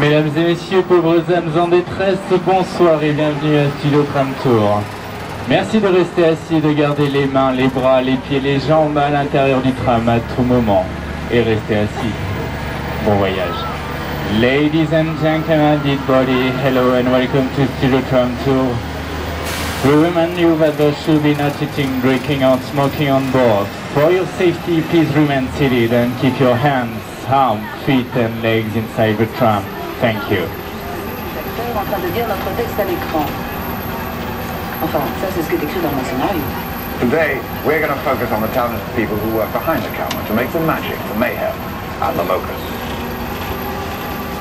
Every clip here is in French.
Mesdames et messieurs, pauvres âmes en détresse, bonsoir et bienvenue à Studio Tram Tour. Merci de rester assis et de garder les mains, les bras, les pieds, les jambes à l'intérieur du tram à tout moment. Et restez assis. Bon voyage. Ladies and gentlemen, dear body, hello and welcome to Studio Tram Tour. We remind you that there should be no eating, drinking or smoking on board. For your safety, please remain seated and keep your hands, arms, feet and legs inside the tram. Thank you. En train de dire notre texte à l'écran. Enfin, ça c'est ce qui est écrit dans mon scénario. Today, we're going to focus on the talented people who work behind the camera to make the magic, the mayhem, and the locust.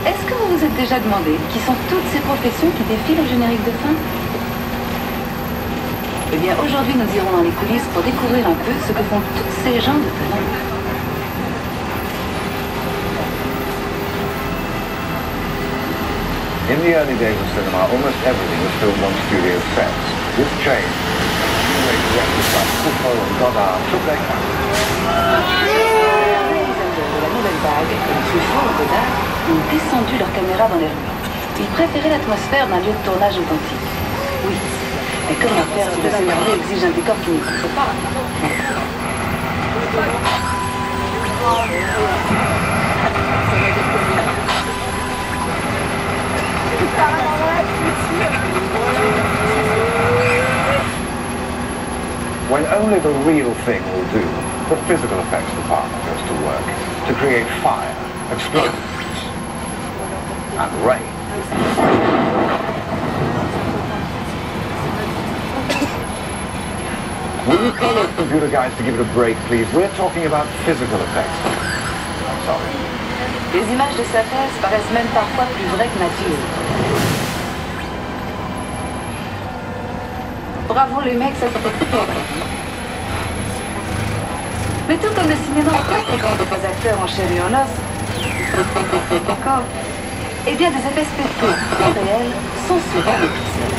Est-ce que vous vous êtes déjà demandé qui sont toutes ces professions qui défilent au générique de fin? Eh bien, aujourd'hui, nous irons dans les coulisses pour découvrir un peu ce que font tous ces gens de talent. In the early days of cinema, almost everything was filmed on studio sets. This changed. New wave directors like Truffaut and Godard took their cameras. Les réalisateurs de la nouvelle vague, comme Truffaut ou Godard, ont descendu leur caméra dans les rues. Ils préféraient l'atmosphère d'un lieu de tournage authentique. Oui, mais comme la perte de scénario exige un décor qui n'existe pas. When only the real thing will do, the physical effects department goes to work to create fire, explosions, and rain. Will you call those computer guys to give it a break, please? We're talking about physical effects. I'm sorry. Les images de synthèse paraissent même parfois plus vraies que nature. Bravo les mecs, ça fait super. Mais tout comme le cinéma, quand des acteurs en chair et en os, d'accord, eh bien des effets spéciaux réels sont souvent des pixels.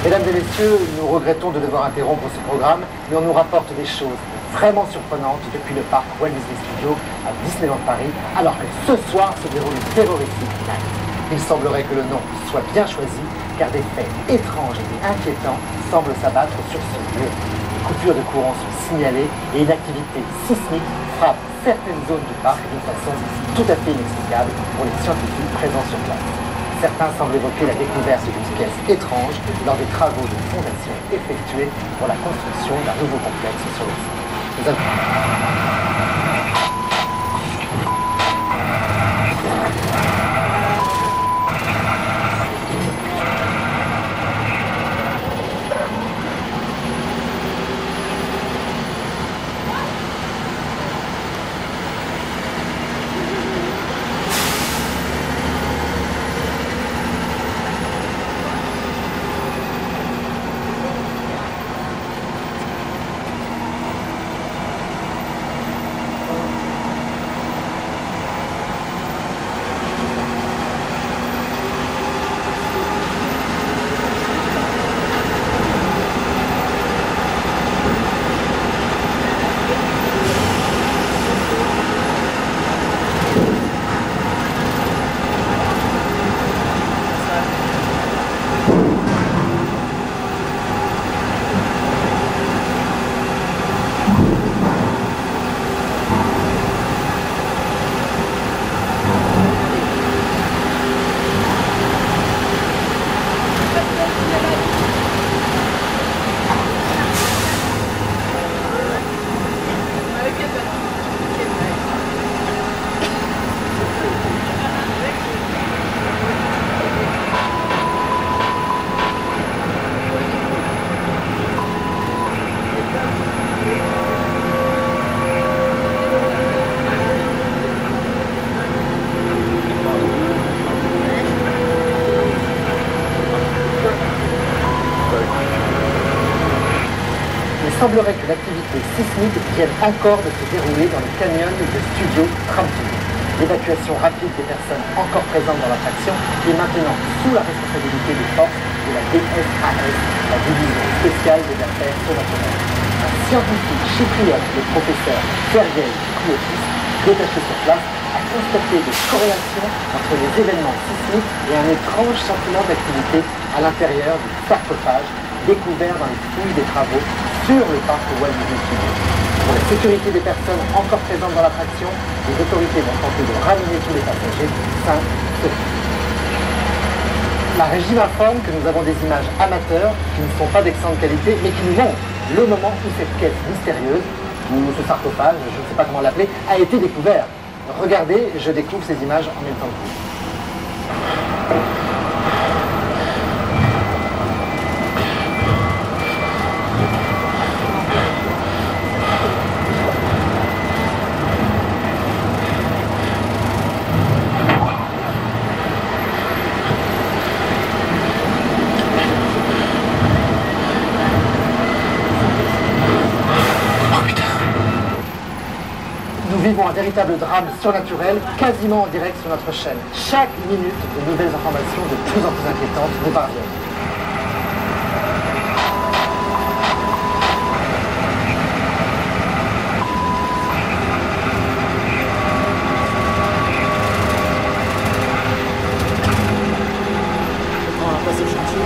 Mesdames et messieurs, nous regrettons de devoir interrompre ce programme, mais on nous rapporte des choses vraiment surprenantes depuis le parc Walt Disney Studios à Disneyland Paris, alors que ce soir se déroule une terroristique night. Il semblerait que le nom soit bien choisi, car des faits étranges et inquiétants semblent s'abattre sur ce lieu. Des coupures de courant sont signalées et une activité sismique frappe certaines zones du parc d'une façon tout à fait inexplicable pour les scientifiques présents sur place. Certains semblent évoquer la découverte d'une pièce étrange lors des travaux de fondation effectués pour la construction d'un nouveau complexe sur le site. Nous avons... Il semblerait que l'activité sismique vienne encore de se dérouler dans le canyon de Studio Tram-Tour. L'évacuation rapide des personnes encore présentes dans l'attraction est maintenant sous la responsabilité des forces de la DSAS, la division spéciale des affaires surnaturelles. Un scientifique chypriote, le professeur Sergei Koulotis, détaché sur place, a constaté des corrélations entre les événements sismiques et un étrange sentiment d'activité à l'intérieur du sarcophage découvert dans les fouilles des travaux sur le parc Walt Disney Studios. Pour la sécurité des personnes encore présentes dans l'attraction, les autorités vont tenter de ramener tous les passagers sains et saufs. La régie m'informe que nous avons des images amateurs qui ne sont pas d'excellente qualité, mais qui nous montrent le moment où cette caisse mystérieuse, ou ce sarcophage, je ne sais pas comment l'appeler, a été découvert. Regardez, je découvre ces images en même temps que vous. Nous vivons un véritable drame surnaturel, quasiment en direct sur notre chaîne. Chaque minute, de nouvelles informations de plus en plus inquiétantes nous parviennent. On va passer le chantier.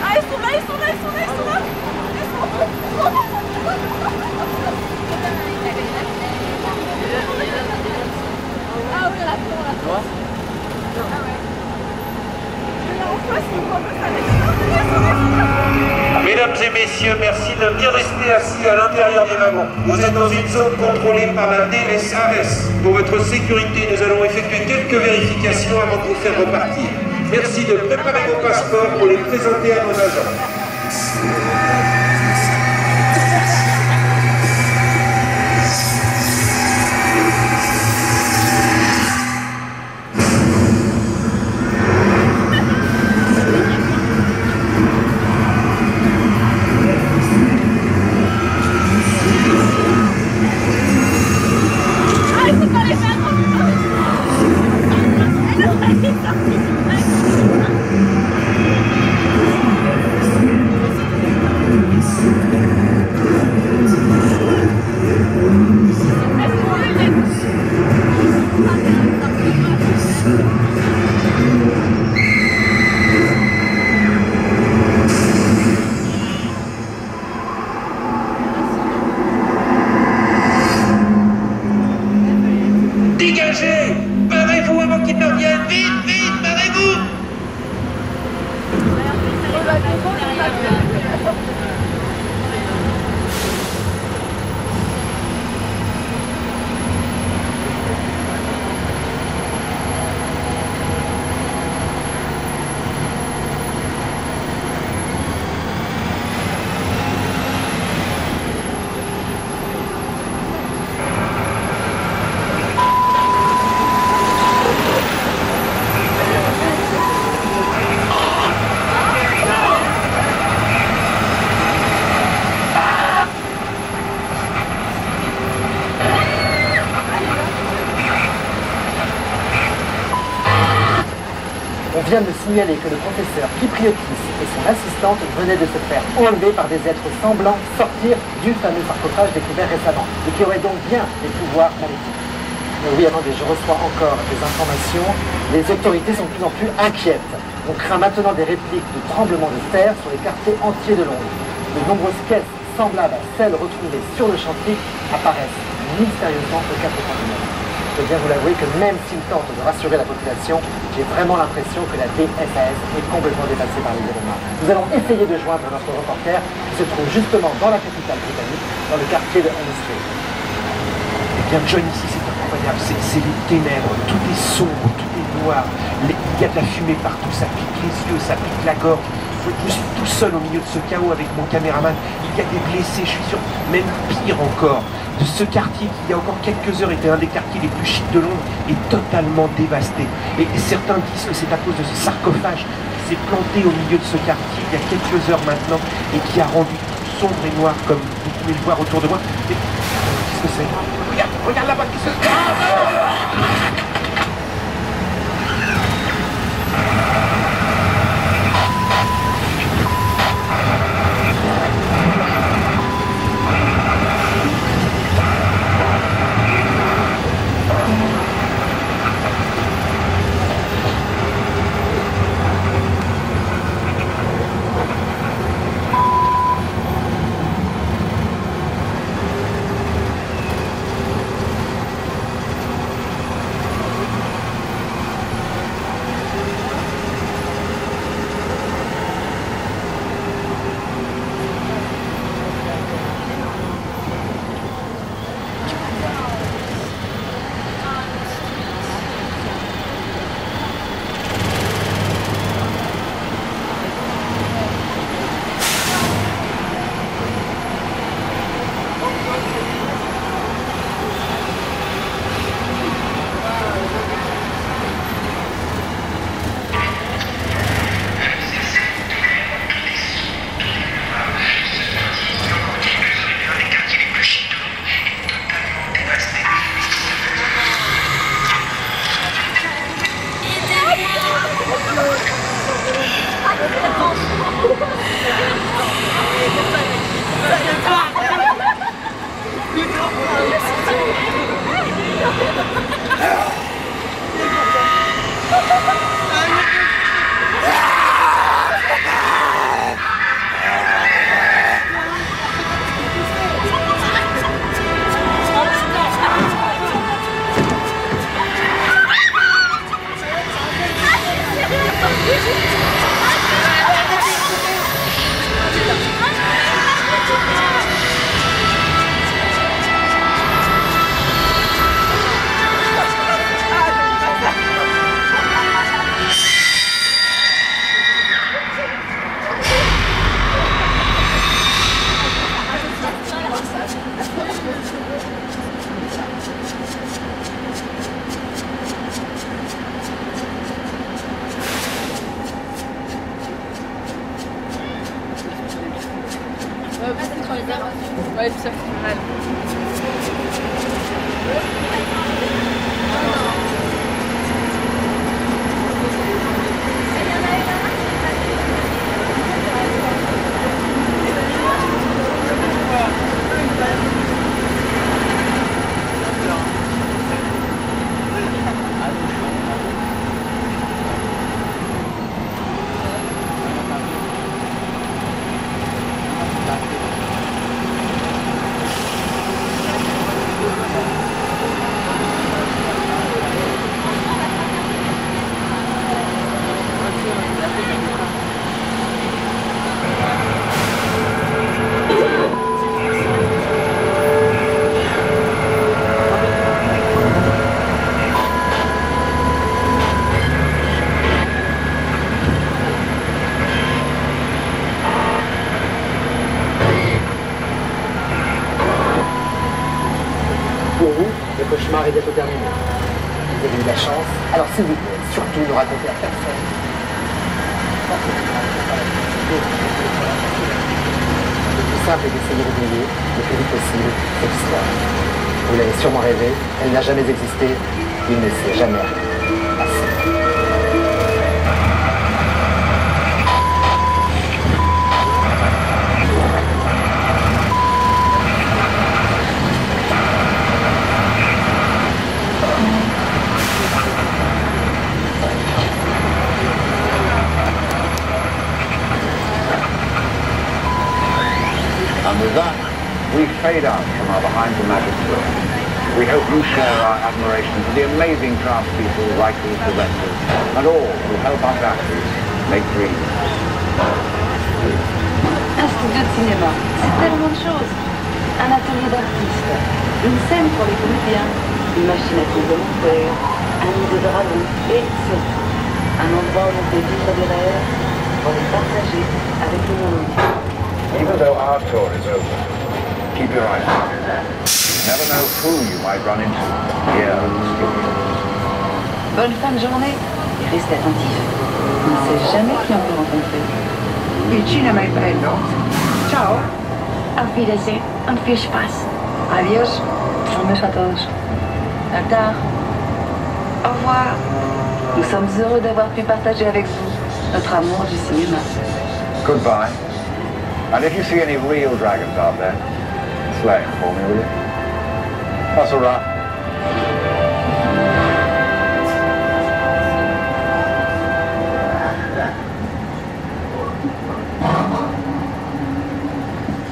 Ah, ils sont là, ils sont là, ils sont là, ils sont là. Ah oui, là, là. Mesdames et messieurs, merci de bien rester assis à l'intérieur des wagons. Vous êtes dans une zone contrôlée par la DSAS. Pour votre sécurité, nous allons effectuer quelques vérifications avant de vous faire repartir. Merci de préparer vos passeports pour les présenter à nos agents. Dégagez! Barrez-vous avant qu'ils ne reviennent! Vite, vite, barrez-vous! On vient de me signaler que le professeur Kypriotis et son assistante venaient de se faire enlever par des êtres semblants sortir du fameux sarcophage découvert récemment et qui auraient donc bien des pouvoirs maléfiques. Mais oui, attendez, je reçois encore des informations. Les autorités sont de plus en plus inquiètes. On craint maintenant des répliques de tremblements de terre sur les quartiers entiers de Londres. De nombreuses caisses semblables à celles retrouvées sur le chantier apparaissent mystérieusement aux quatre coins du monde. je dois bien vous l'avouer que même s'il tente de rassurer la population, j'ai vraiment l'impression que la DSAS est complètement dépassée par les événements. Nous allons essayer de joindre notre reporter qui se trouve justement dans la capitale britannique, dans le quartier de Elm Street. Eh bien, John, ici, c'est incroyable. C'est les ténèbres. Tout est sombre, tout est noir. Il y a de la fumée partout. Ça pique les yeux, ça pique la gorge. Je suis tout seul au milieu de ce chaos avec mon caméraman. Il y a des blessés, je suis sûr, même pire encore. De ce quartier qui, il y a encore quelques heures, était un des quartiers les plus chics de Londres, est totalement dévasté. Et certains disent que c'est à cause de ce sarcophage qui s'est planté au milieu de ce quartier il y a quelques heures maintenant et qui a rendu tout sombre et noir comme vous pouvez le voir autour de moi. Et qu'est-ce que c'est? Regarde là-bas, qu'est-ce que c'est? Ouais, tout ça fait mal. Le cauchemar est bientôt terminé. Vous avez eu de la chance. Alors s'il vous plaît, surtout ne racontez à personne. Le plus simple est d'essayer d'oublier le plus vite possible cette histoire. Vous l'avez sûrement rêvé, elle n'a jamais existé, il ne s'est jamais passé. And with that, we fade out from our Behind the Magic tour. We hope you share our admiration for the amazing craftspeople, writers, directors, and all who help us actors make dreams. Un studio de cinéma, c'est tellement de choses. Un atelier d'artistes, une scène pour les comédiens, une machine à coudre monteur, un nid de dragons et surtout, un endroit où on peut vivre des rêves pour les partager avec le monde. Even though our tour is over, keep your eyes open. You never know who you might run into here at the studio. Bonne fin de journée et restez attentifs. On ne sait jamais qui on peut rencontrer. Il cinema è bello. Ciao. Auf Wiedersehen und viel Spaß. Adiós. Beijos a todos. À tard. Au revoir. Nous sommes heureux d'avoir pu partager avec vous notre amour du cinéma. Goodbye. And if you see any real dragons out there, slay them for me, will you? That's all right.